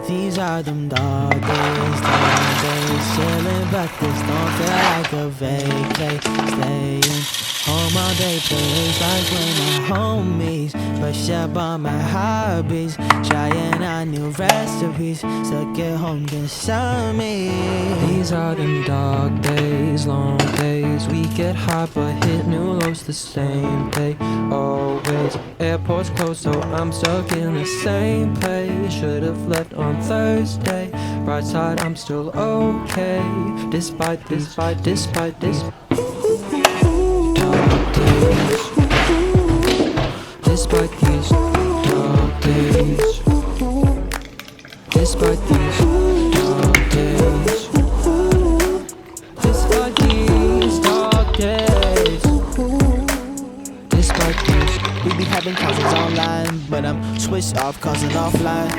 These are them dog days, chillin', but this don't feel like a vacay. Staying home all day, plays like when my homies brush up on my hobbies, trying out new recipes, so get home, get some me. These are them dog days, long days. We get high but hit new lows the same day. Always airports closed, so I'm stuck in the same place. Should've left on Thursday. Right side, I'm still okay, despite this dog days. Despite these dog days. Despite these dog days. Despite these dog days. Despite these. We be having classes online, but I'm switched off, causing offline.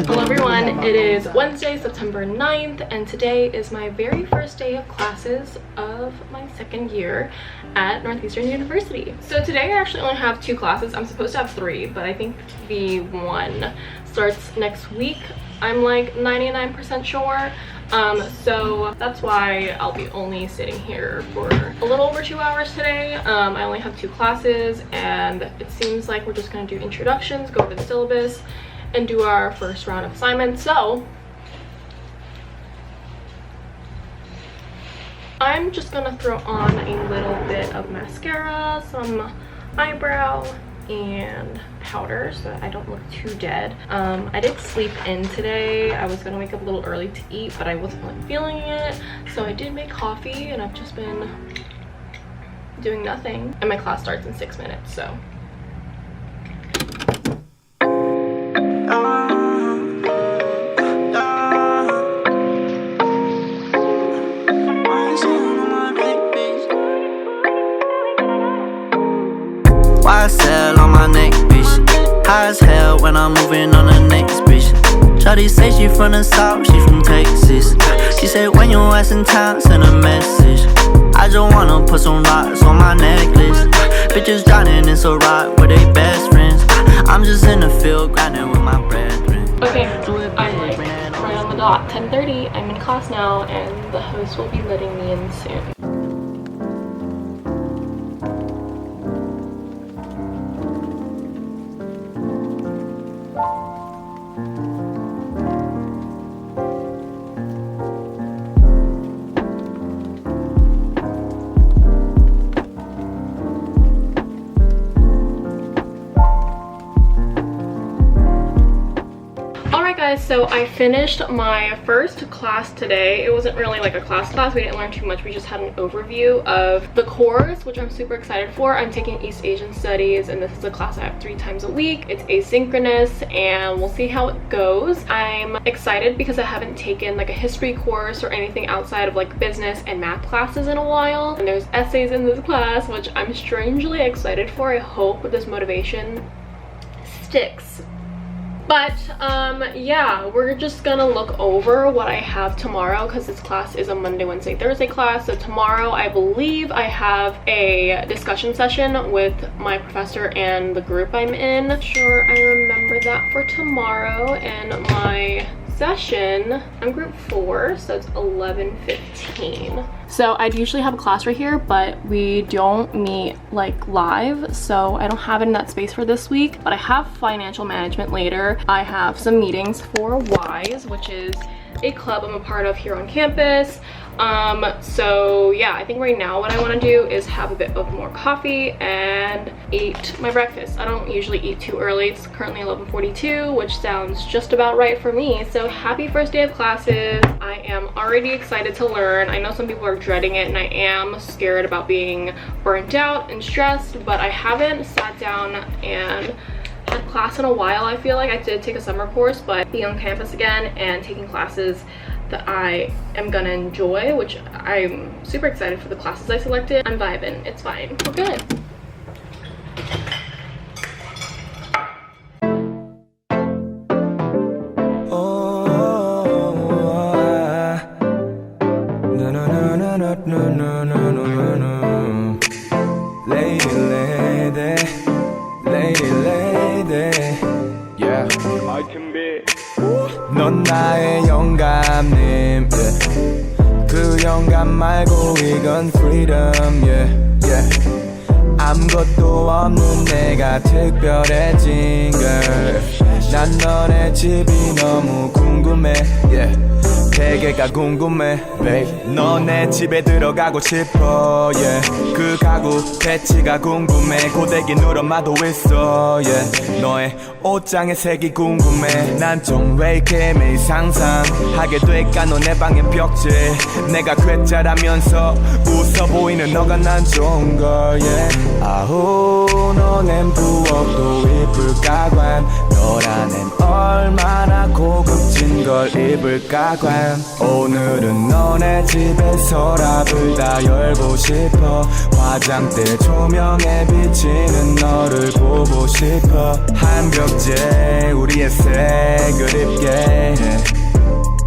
Hello everyone, it is Wednesday, September 9th, and today is my very first day of classes of my second year at Northeastern University. So today I actually only have 2 classes. I'm supposed to have 3, but I think the one starts next week. I'm like 99% sure. So that's why I'll be only sitting here for a little over 2 hours today. I only have 2 classes, and it seems like we're just going to do introductions, go over the syllabus, and do our first round of assignments. So I'm just gonna throw on a little bit of mascara, some eyebrow, and powder so that I don't look too dead. I did sleep in today. I was gonna wake up a little early to eat, but I wasn't really feeling it, so I did make coffee, and I've just been doing nothing, and my class starts in 6 minutes, so YSL on my neck, bitch. High as hell when I'm moving on the next bitch. Shawty say she from the south, she from Texas. She said when you ass in town, send a message. I just wanna put some rocks on my necklace. Bitches drowning in so rock with they best friends. I'm just in the field grinding with my brethren. okay, I'm like right on the dot, 10:30. I'm in class now, and the host will be letting me in soon. So I finished my first class today. It wasn't really like a class, we didn't learn too much. We just had an overview of the course, which I'm super excited for. I'm taking East Asian Studies, and this is a class I have 3 times a week. It's asynchronous, and we'll see how it goes. I'm excited because I haven't taken like a history course or anything outside of like business and math classes in a while, and there's essays in this class, which I'm strangely excited for. I hope this motivation sticks. But yeah, we're just gonna look over what I have tomorrow, because this class is a Monday, Wednesday, Thursday class. So tomorrow I believe I have a discussion session with my professor and the group I'm in. Not sure I remember that for tomorrow. And my session, I'm group 4, so it's 11:15. So I'd usually have a class right here, but we don't meet like live, so I don't have it in that space for this week. But I have financial management later. I have some meetings for WISE, which is a club I'm a part of here on campus. So yeah, I think right now what I want to do is have a bit of more coffee and eat my breakfast. I don't usually eat too early. It's currently 11:42, which sounds just about right for me. So happy first day of classes. I am already excited to learn. I know some people are dreading it, and I am scared about being burnt out and stressed, but I haven't sat down and had class in a while. I feel like I did take a summer course, but being on campus again and taking classes that I am gonna enjoy, which I'm super excited for the classes I selected. I'm vibing, it's fine, we're good. I can be 넌 나의 영감님 yeah. 그 영감 말고 이건 freedom yeah, yeah. 아무것도 없는 내가 특별해진 걸 난 너네 집이 너무 궁금해 yeah. 베개가 궁금해 babe 너네 집에 들어가고 싶어 yeah. 그 가구 배치가 궁금해 고데기 누러마도 있어 yeah. 너의 옷장의 색이 궁금해 난 좀 왜 이렇게 매일 상상하게 될까 너네 방의 벽지 내가 괴짜라면서 웃어 보이는 너가 난 좋은걸 yeah. 아우 너넨 부엌도 이쁠까 관 너라는 얼마나 고급진 걸 입을까 관 오늘은 너네 집에 서랍을 다 열고 싶어 화장대 조명에 비치는 너를 보고 싶어 한 벽지에 우리의 색을 입게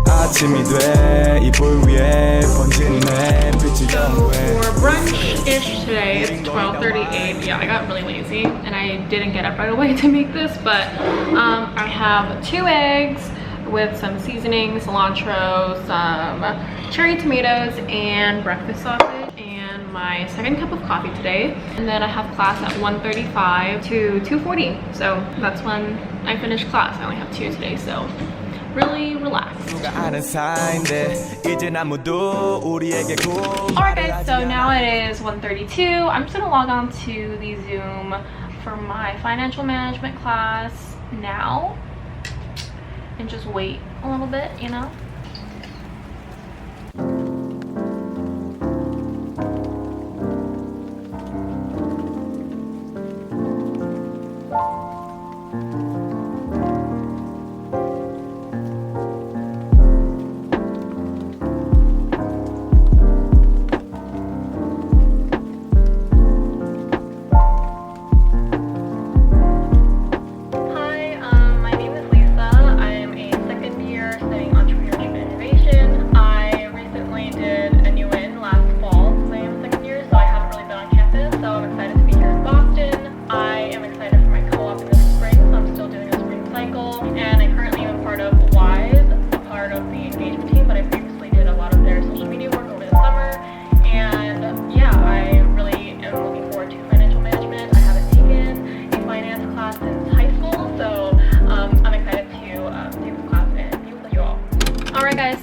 아침이 돼 이불 위에 번진 내 빛이 For brunch-ish today, it's 12:38. Yeah, I got really lazy and I didn't get up right away to make this, but I have 2 eggs with some seasoning, cilantro, some cherry tomatoes, and breakfast sausage, and my second cup of coffee today. And then I have class at 1:35 to 2:40. So that's when I finish class. I only have 2 today, so really relaxed. Alright guys, so now it is 1:32. I'm just gonna log on to the Zoom for my financial management class now and just wait a little bit, you know?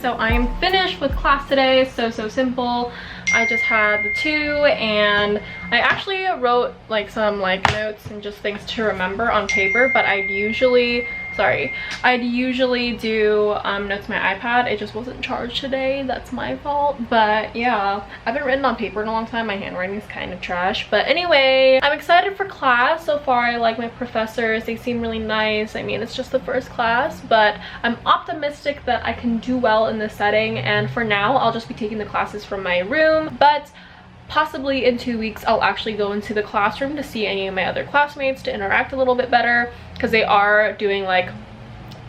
So I am finished with class today. So simple. I just had the 2 and I actually wrote like some notes and just things to remember on paper, but I'd usually do notes on my iPad. It just wasn't charged today. That's my fault. But yeah, I haven't written on paper in a long time. My handwriting is kind of trash. But anyway, I'm excited for class. So far, I like my professors. They seem really nice. I mean, it's just the first class, but I'm optimistic that I can do well in this setting. And for now, I'll just be taking the classes from my room. But possibly in 2 weeks, I'll actually go into the classroom to see any of my other classmates to interact a little bit better, because they are doing like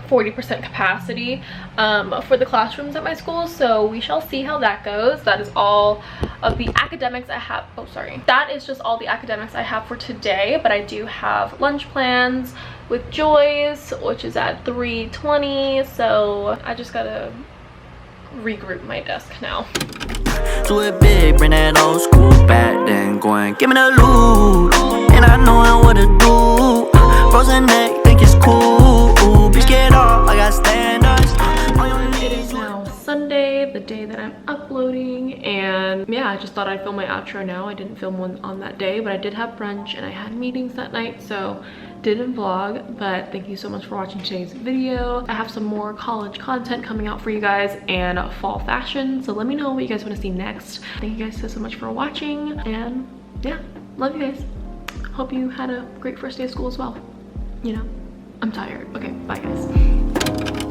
40% capacity for the classrooms at my school. So we shall see how that goes. That is all of the academics I have. Oh, sorry. That is just all the academics I have for today, but I do have lunch plans with Joyce, which is at 3:20. So I just gotta regroup my desk now. Do it big, bring that old school back, then go and give me the loot. And I know what to do. Frozen neck, think it's cool. Bitch, get off, I got standards. It is now Sunday, the day that I'm uploading, and yeah, I just thought I'd film my outro now. I didn't film one on that day, but I did have brunch and I had meetings that night, so didn't vlog. But thank you so much for watching today's video. I have some more college content coming out for you guys and fall fashion, so let me know what you guys want to see next. Thank you guys so much for watching, and yeah, love you guys. Hope you had a great first day of school as well. You know, I'm tired. Okay, bye guys.